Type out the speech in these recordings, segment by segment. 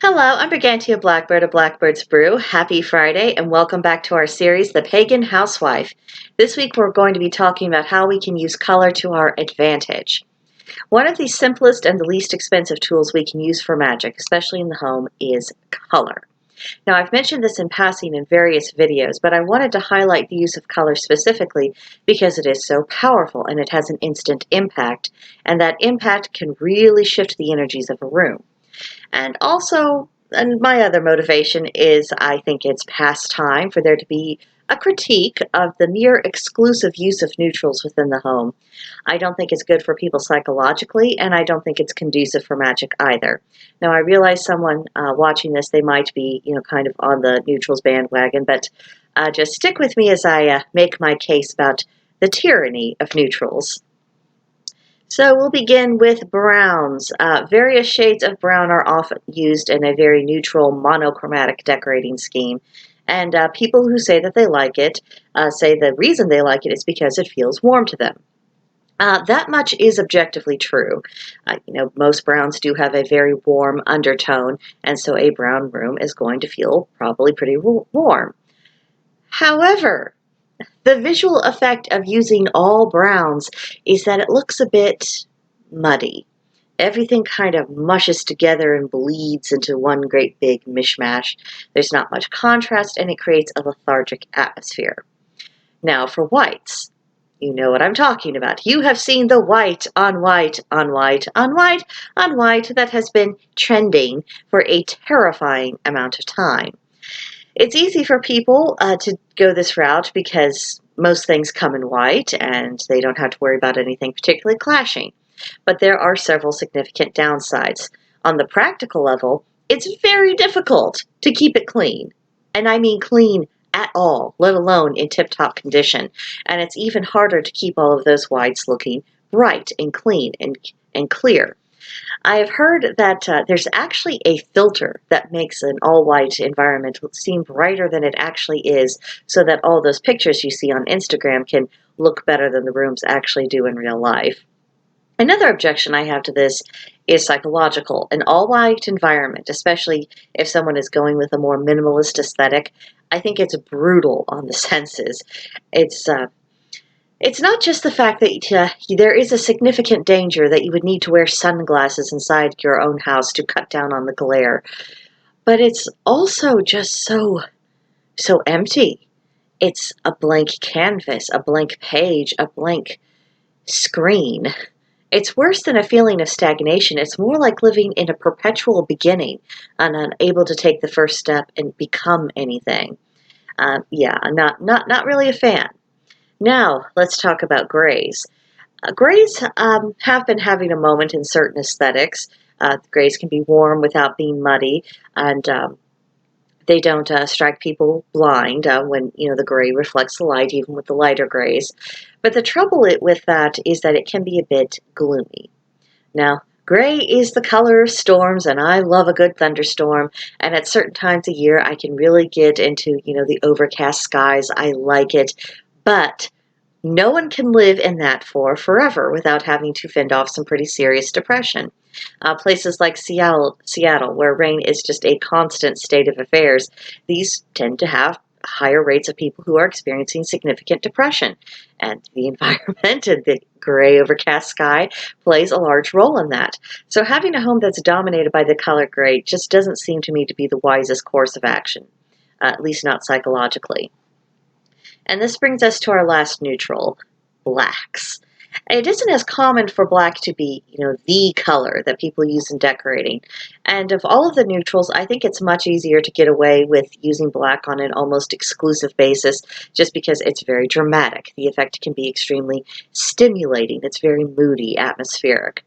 Hello, I'm Brigantia Blackbird of Blackbird's Brew. Happy Friday and welcome back to our series, The Pagan Housewife. This week we're going to be talking about how we can use color to our advantage. One of the simplest and the least expensive tools we can use for magic, especially in the home, is color. Now, I've mentioned this in passing in various videos, but I wanted to highlight the use of color specifically because it is so powerful and it has an instant impact, and that impact can really shift the energies of a room. And also, and my other motivation is I think it's past time for there to be a critique of the near exclusive use of neutrals within the home. I don't think it's good for people psychologically, and I don't think it's conducive for magic either. Now, I realize someone watching this, they might be, kind of on the neutrals bandwagon, but just stick with me as I make my case about the tyranny of neutrals. So we'll begin with browns. Various shades of brown are often used in a very neutral monochromatic decorating scheme. And people who say that they like it say the reason they like it is because it feels warm to them. That much is objectively true. Most browns do have a very warm undertone, and so a brown room is going to feel probably pretty warm. However, the visual effect of using all browns is that it looks a bit muddy. Everything kind of mushes together and bleeds into one great big mishmash. There's not much contrast and it creates a lethargic atmosphere. Now for whites, you know what I'm talking about. You have seen the white on white on white on white on white that has been trending for a terrifying amount of time. It's easy for people to go this route because most things come in white and they don't have to worry about anything particularly clashing. But there are several significant downsides. On the practical level, it's very difficult to keep it clean. And I mean clean at all, let alone in tip-top condition. And it's even harder to keep all of those whites looking bright and clean and clear. I have heard that there's actually a filter that makes an all-white environment seem brighter than it actually is, so that all those pictures you see on Instagram can look better than the rooms actually do in real life. Another objection I have to this is psychological. An all-white environment, especially if someone is going with a more minimalist aesthetic, I think it's brutal on the senses. It's not just the fact that there is a significant danger that you would need to wear sunglasses inside your own house to cut down on the glare, but it's also just so empty. It's a blank canvas, a blank page, a blank screen. It's worse than a feeling of stagnation. It's more like living in a perpetual beginning and unable to take the first step and become anything. I'm not really a fan. Now, let's talk about grays. Grays have been having a moment in certain aesthetics. Grays can be warm without being muddy, and they don't strike people blind when the gray reflects the light, even with the lighter grays. But the trouble with that is that it can be a bit gloomy. Now, gray is the color of storms, and I love a good thunderstorm. And at certain times of year, I can really get into the overcast skies. I like it, but no one can live in that for forever without having to fend off some pretty serious depression. Places like Seattle, where rain is just a constant state of affairs, these tend to have higher rates of people who are experiencing significant depression. And the environment and the gray overcast sky plays a large role in that. So having a home that's dominated by the color gray just doesn't seem to me to be the wisest course of action, at least not psychologically. And this brings us to our last neutral, blacks. It isn't as common for black to be, the color that people use in decorating. And of all of the neutrals, I think it's much easier to get away with using black on an almost exclusive basis just because it's very dramatic. The effect can be extremely stimulating. It's very moody, atmospheric.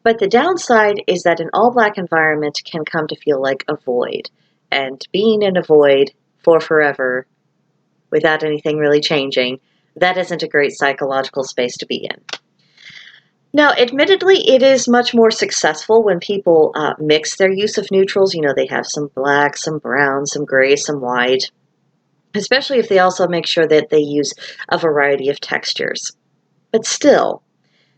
But the downside is that an all-black environment can come to feel like a void. And being in a void for forever without anything really changing, that isn't a great psychological space to be in. Now, admittedly, it is much more successful when people mix their use of neutrals. They have some black, some brown, some gray, some white, especially if they also make sure that they use a variety of textures. But still,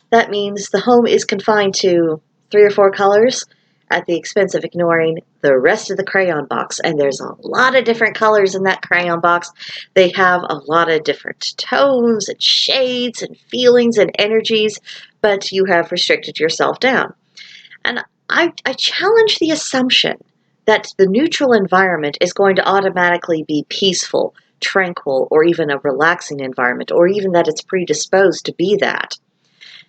that means the home is confined to 3 or 4 colors. at the expense of ignoring the rest of the crayon box. And there's a lot of different colors in that crayon box. They have a lot of different tones and shades and feelings and energies, but you have restricted yourself down. And I challenge the assumption that the neutral environment is going to automatically be peaceful, tranquil, or even a relaxing environment, or even that it's predisposed to be that.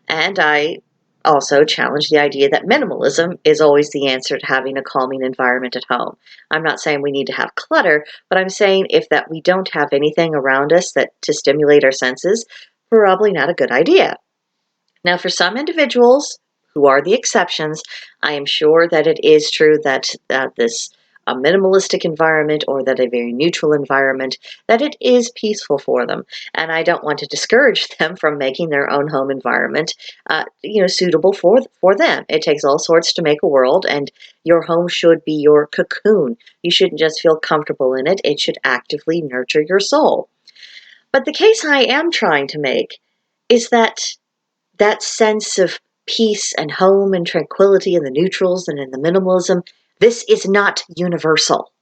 And I also challenge the idea that minimalism is always the answer to having a calming environment at home. I'm not saying we need to have clutter, but I'm saying if that we don't have anything around us that to stimulate our senses, probably not a good idea. Now, for some individuals who are the exceptions, I am sure that it is true that this a minimalistic environment or that a very neutral environment, that it is peaceful for them. And I don't want to discourage them from making their own home environment, suitable for them. It takes all sorts to make a world, and your home should be your cocoon. You shouldn't just feel comfortable in it. It should actively nurture your soul. But the case I am trying to make is that sense of peace and home and tranquility in the neutrals and in the minimalism, this is not universal.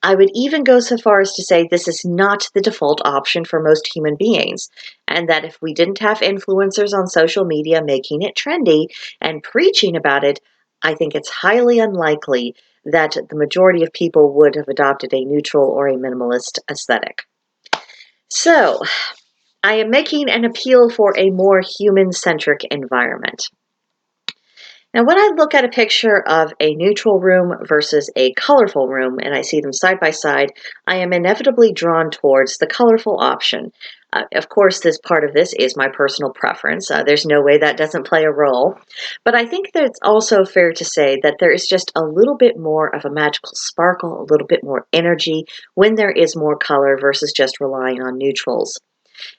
I would even go so far as to say this is not the default option for most human beings, and that if we didn't have influencers on social media making it trendy and preaching about it, I think it's highly unlikely that the majority of people would have adopted a neutral or a minimalist aesthetic. So, I am making an appeal for a more human-centric environment. Now, when I look at a picture of a neutral room versus a colorful room, and I see them side by side, I am inevitably drawn towards the colorful option. Of course, this part of this is my personal preference. There's no way that doesn't play a role. But I think that it's also fair to say that there is just a little bit more of a magical sparkle, a little bit more energy when there is more color versus just relying on neutrals.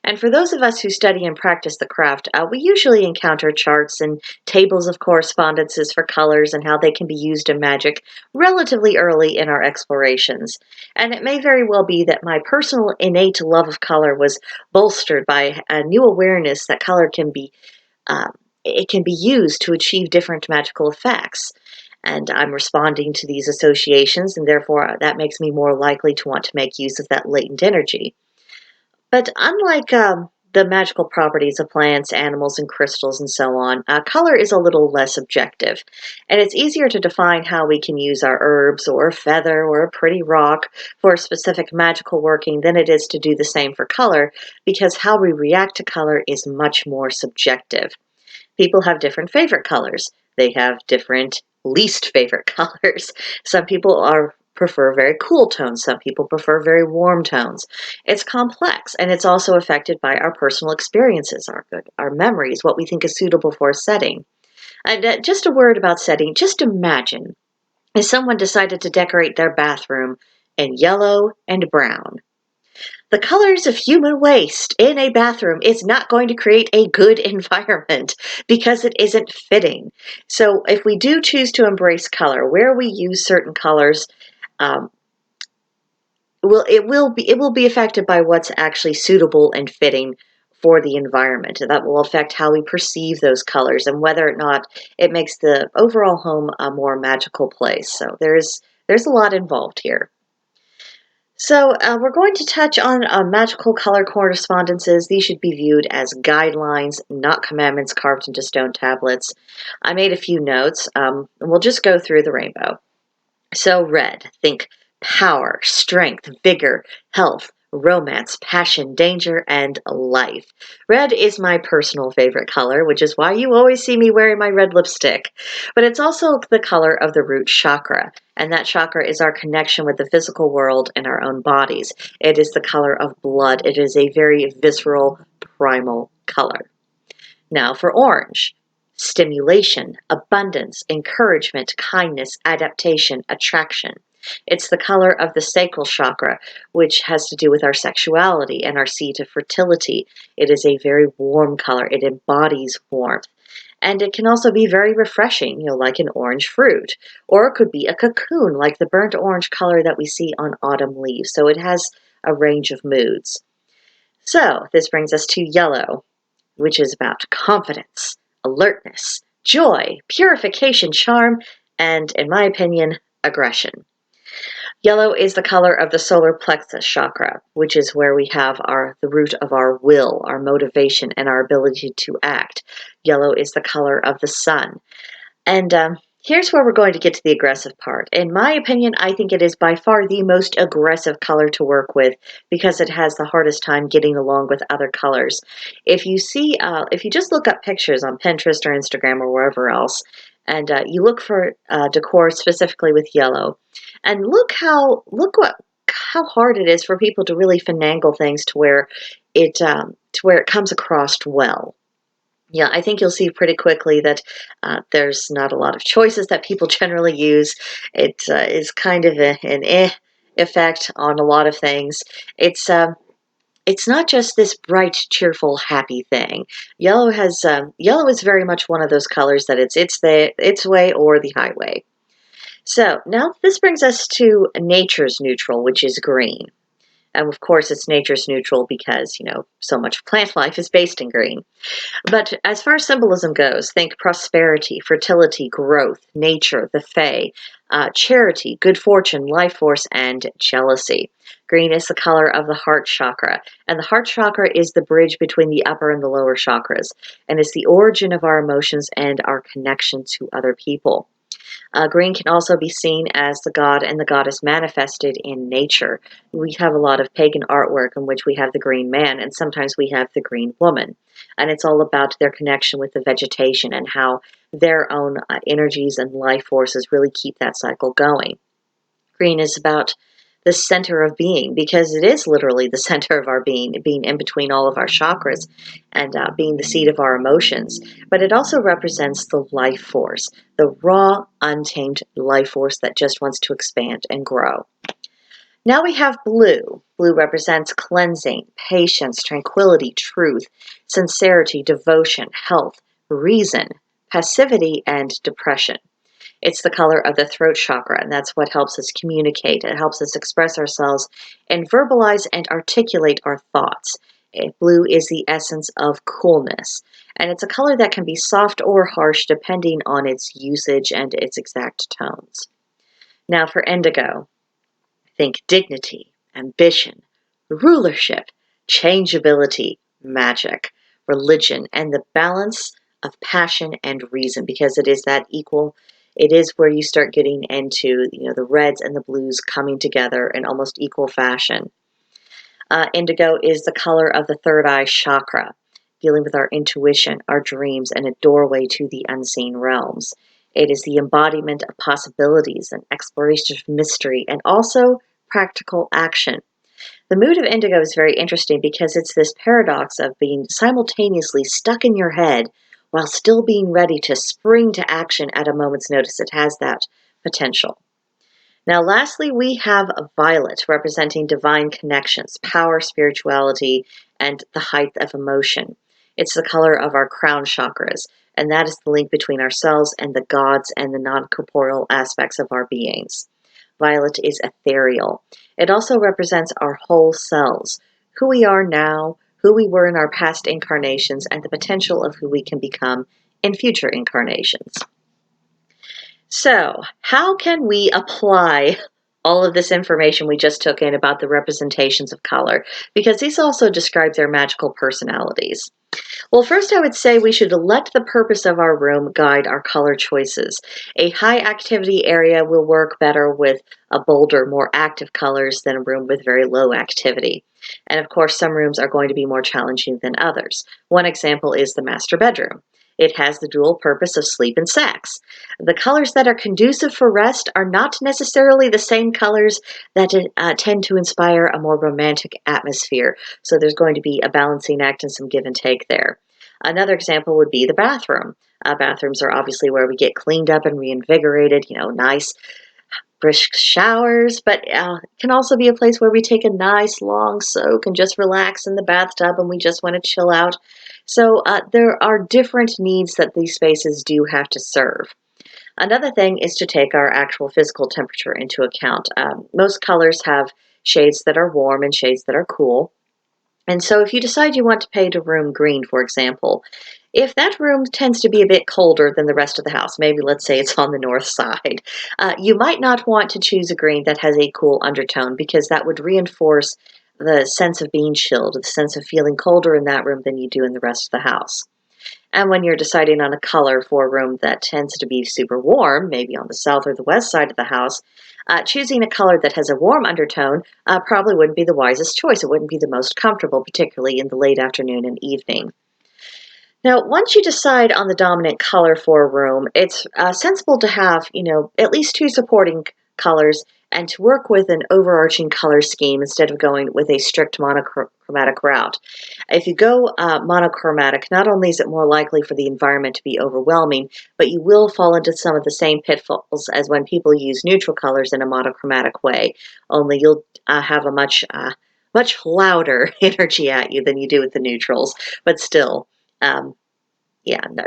And for those of us who study and practice the craft, we usually encounter charts and tables of correspondences for colors and how they can be used in magic relatively early in our explorations. And it may very well be that my personal innate love of color was bolstered by a new awareness that color can be it can be used to achieve different magical effects. And I'm responding to these associations, and therefore that makes me more likely to want to make use of that latent energy. But unlike the magical properties of plants, animals, and crystals, and so on, color is a little less objective. And it's easier to define how we can use our herbs or a feather or a pretty rock for a specific magical working than it is to do the same for color, because how we react to color is much more subjective. People have different favorite colors. They have different least favorite colors. Some people prefer very cool tones. Some people prefer very warm tones. It's complex, and it's also affected by our personal experiences, our memories, what we think is suitable for a setting. And just a word about setting. Just imagine if someone decided to decorate their bathroom in yellow and brown. The colors of human waste in a bathroom is not going to create a good environment because it isn't fitting. So if we do choose to embrace color, where we use certain colors, um, it will be affected by what's actually suitable and fitting for the environment. And that will affect how we perceive those colors and whether or not it makes the overall home a more magical place. So there's a lot involved here. So we're going to touch on magical color correspondences. These should be viewed as guidelines, not commandments carved into stone tablets. I made a few notes, and we'll just go through the rainbow. So red, think power, strength, vigor, health, romance, passion, danger, and life. Red is my personal favorite color, which is why you always see me wearing my red lipstick. But it's also the color of the root chakra, and that chakra is our connection with the physical world and our own bodies. It is the color of blood. It is a very visceral, primal color. Now for orange. Stimulation, abundance, encouragement, kindness, adaptation, attraction. It's the color of the sacral chakra, which has to do with our sexuality and our seat of fertility. It is a very warm color. It embodies warmth. And it can also be very refreshing, like an orange fruit. Or it could be a cocoon, like the burnt orange color that we see on autumn leaves. So it has a range of moods. So this brings us to yellow, which is about confidence, alertness, joy, purification, charm, and, in my opinion, aggression. Yellow is the color of the solar plexus chakra, which is where we have the root of our will, our motivation, and our ability to act. Yellow is the color of the sun. And here's where we're going to get to the aggressive part. In my opinion, I think it is by far the most aggressive color to work with because it has the hardest time getting along with other colors. If you just look up pictures on Pinterest or Instagram or wherever else, and you look for decor specifically with yellow, and how hard it is for people to really finagle things to where it comes across well. Yeah, I think you'll see pretty quickly that there's not a lot of choices that people generally use. It is kind of an effect on a lot of things. It's not just this bright, cheerful, happy thing. Yellow is very much one of those colors that it's its way or the highway. So now this brings us to nature's neutral, which is green. And of course, it's nature's neutral because, so much plant life is based in green. But as far as symbolism goes, think prosperity, fertility, growth, nature, the fae, charity, good fortune, life force, and jealousy. Green is the color of the heart chakra, and the heart chakra is the bridge between the upper and the lower chakras, and is the origin of our emotions and our connection to other people. Green can also be seen as the god and the goddess manifested in nature. We have a lot of pagan artwork in which we have the green man, and sometimes we have the green woman. And it's all about their connection with the vegetation and how their own energies and life forces really keep that cycle going. Green is about the center of being because it is literally the center of our being in between all of our chakras and being the seat of our emotions. But it also represents the life force, the raw, untamed life force that just wants to expand and grow. Now we have blue. Blue represents cleansing, patience, tranquility, truth, sincerity, devotion, health, reason, passivity, and depression. It's the color of the throat chakra, and that's what helps us communicate. It helps us express ourselves and verbalize and articulate our thoughts. Blue is the essence of coolness, and it's a color that can be soft or harsh depending on its usage and its exact tones. Now for indigo, think dignity, ambition, rulership, changeability, magic, religion, and the balance of passion and reason, because it is that equal. It is where you start getting into the reds and the blues coming together in almost equal fashion. Indigo is the color of the third eye chakra, dealing with our intuition, our dreams, and a doorway to the unseen realms. It is the embodiment of possibilities and exploration of mystery and also practical action. The mood of indigo is very interesting because it's this paradox of being simultaneously stuck in your head while still being ready to spring to action at a moment's notice. It has that potential. Now, lastly, we have a violet representing divine connections, power, spirituality, and the height of emotion. It's the color of our crown chakras, and that is the link between ourselves and the gods and the non-corporeal aspects of our beings. Violet is ethereal. It also represents our whole selves, who we are now, who we were in our past incarnations, and the potential of who we can become in future incarnations. So, how can we apply all of this information we just took in about the representations of color? Because these also describe their magical personalities. Well, first I would say we should let the purpose of our room guide our color choices. A high activity area will work better with a bolder, more active colors than a room with very low activity. And of course, some rooms are going to be more challenging than others. One example is the master bedroom. It has the dual purpose of sleep and sex. The colors that are conducive for rest are not necessarily the same colors that tend to inspire a more romantic atmosphere. So there's going to be a balancing act and some give and take there. Another example would be the bathroom. Bathrooms are obviously where we get cleaned up and reinvigorated, nice brisk showers, but can also be a place where we take a nice long soak and just relax in the bathtub and we just want to chill out. So there are different needs that these spaces do have to serve. Another thing is to take our actual physical temperature into account. Most colors have shades that are warm and shades that are cool. And so if you decide you want to paint a room green, for example, If that room tends to be a bit colder than the rest of the house, maybe let's say it's on the north side, you might not want to choose a green that has a cool undertone because that would reinforce the sense of being chilled, the sense of feeling colder in that room than you do in the rest of the house. And when you're deciding on a color for a room that tends to be super warm, maybe on the south or the west side of the house, choosing a color that has a warm undertone probably wouldn't be the wisest choice. It wouldn't be the most comfortable, particularly in the late afternoon and evening. Now, once you decide on the dominant color for a room, it's sensible to have, at least two supporting colors and to work with an overarching color scheme instead of going with a strict monochromatic route. If you go monochromatic, not only is it more likely for the environment to be overwhelming, but you will fall into some of the same pitfalls as when people use neutral colors in a monochromatic way, only you'll have a much louder energy at you than you do with the neutrals, but still. Um, yeah, no,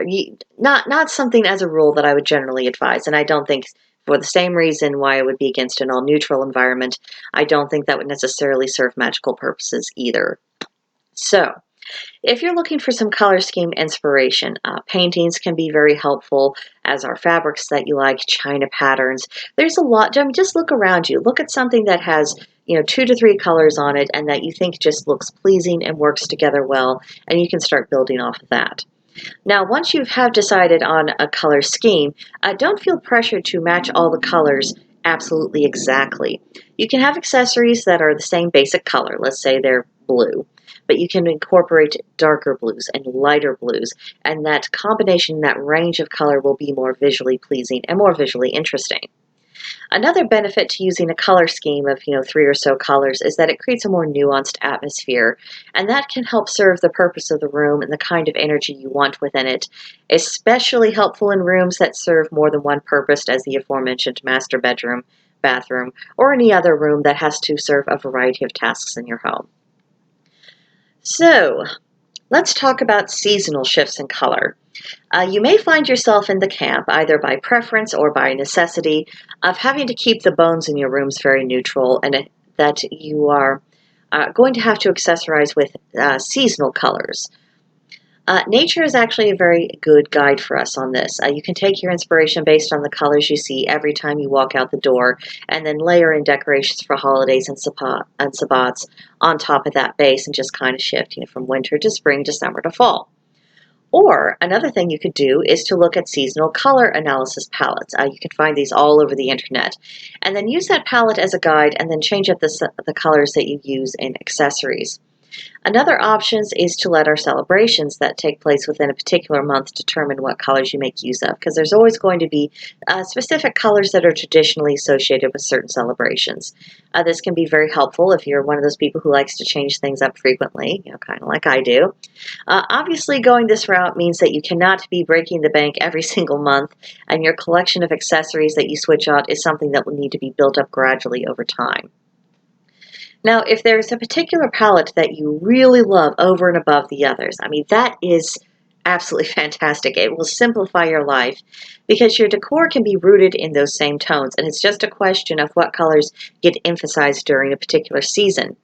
not something as a rule that I would generally advise, and I don't think for the same reason why I would be against an all-neutral environment, I don't think that would necessarily serve magical purposes either. So, if you're looking for some color scheme inspiration, paintings can be very helpful, as are fabrics that you like, china patterns. There's a lot. I mean, just look around you. Look at something that has, 2 to 3 colors on it and that you think just looks pleasing and works together well, and you can start building off of that. Now, once you have decided on a color scheme, don't feel pressured to match all the colors absolutely exactly. You can have accessories that are the same basic color, let's say they're blue, but you can incorporate darker blues and lighter blues, and that combination, that range of color will be more visually pleasing and more visually interesting. Another benefit to using a color scheme of, 3 or so colors is that it creates a more nuanced atmosphere, and that can help serve the purpose of the room and the kind of energy you want within it, especially helpful in rooms that serve more than one purpose as the aforementioned master bedroom, bathroom, or any other room that has to serve a variety of tasks in your home. So, let's talk about seasonal shifts in color. You may find yourself in the camp, either by preference or by necessity, of having to keep the bones in your rooms very neutral and that you are going to have to accessorize with seasonal colors. Nature is actually a very good guide for us on this. You can take your inspiration based on the colors you see every time you walk out the door, and then layer in decorations for holidays and sabbats on top of that base and just kind of shift, from winter to spring to summer to fall. Or another thing you could do is to look at seasonal color analysis palettes. You can find these all over the internet. And then use that palette as a guide and then change up the colors that you use in accessories. Another option is to let our celebrations that take place within a particular month determine what colors you make use of, because there's always going to be specific colors that are traditionally associated with certain celebrations. This can be very helpful if you're one of those people who likes to change things up frequently, kind of like I do. Obviously, going this route means that you cannot be breaking the bank every single month, and your collection of accessories that you switch out is something that will need to be built up gradually over time. Now, if there's a particular palette that you really love over and above the others, that is absolutely fantastic. It will simplify your life because your decor can be rooted in those same tones, and it's just a question of what colors get emphasized during a particular season.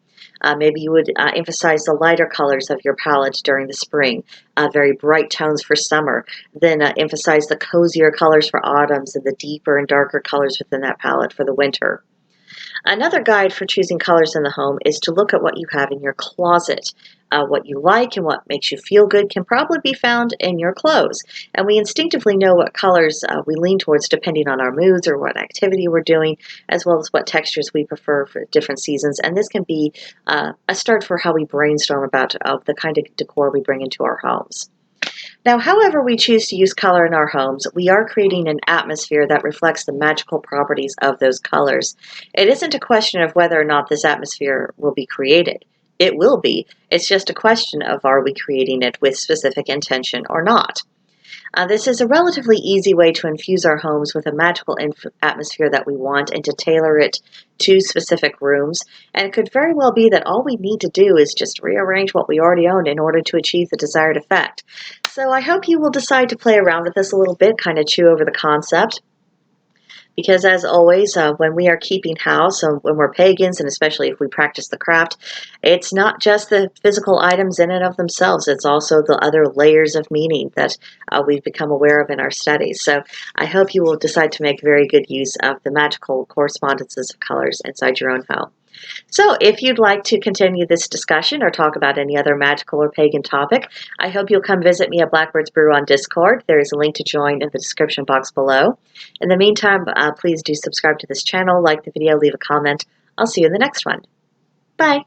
Maybe you would emphasize the lighter colors of your palette during the spring, very bright tones for summer, then emphasize the cozier colors for autumns and the deeper and darker colors within that palette for the winter. Another guide for choosing colors in the home is to look at what you have in your closet. What you like and what makes you feel good can probably be found in your clothes. And we instinctively know what colors we lean towards depending on our moods or what activity we're doing, as well as what textures we prefer for different seasons. And this can be a start for how we brainstorm about the kind of decor we bring into our homes. Now, however we choose to use color in our homes, we are creating an atmosphere that reflects the magical properties of those colors. It isn't a question of whether or not this atmosphere will be created. It will be. It's just a question of are we creating it with specific intention or not. This is a relatively easy way to infuse our homes with a magical atmosphere that we want and to tailor it to specific rooms. And it could very well be that all we need to do is just rearrange what we already own in order to achieve the desired effect. So I hope you will decide to play around with this a little bit, kind of chew over the concept. Because as always, when we are keeping house, when we're pagans, and especially if we practice the craft, it's not just the physical items in and of themselves. It's also the other layers of meaning that we've become aware of in our studies. So I hope you will decide to make very good use of the magical correspondences of colors inside your own home. So if you'd like to continue this discussion or talk about any other magical or pagan topic, I hope you'll come visit me at Blackbird's Brew on Discord. There is a link to join in the description box below. In the meantime, please do subscribe to this channel, like the video, leave a comment. I'll see you in the next one. Bye.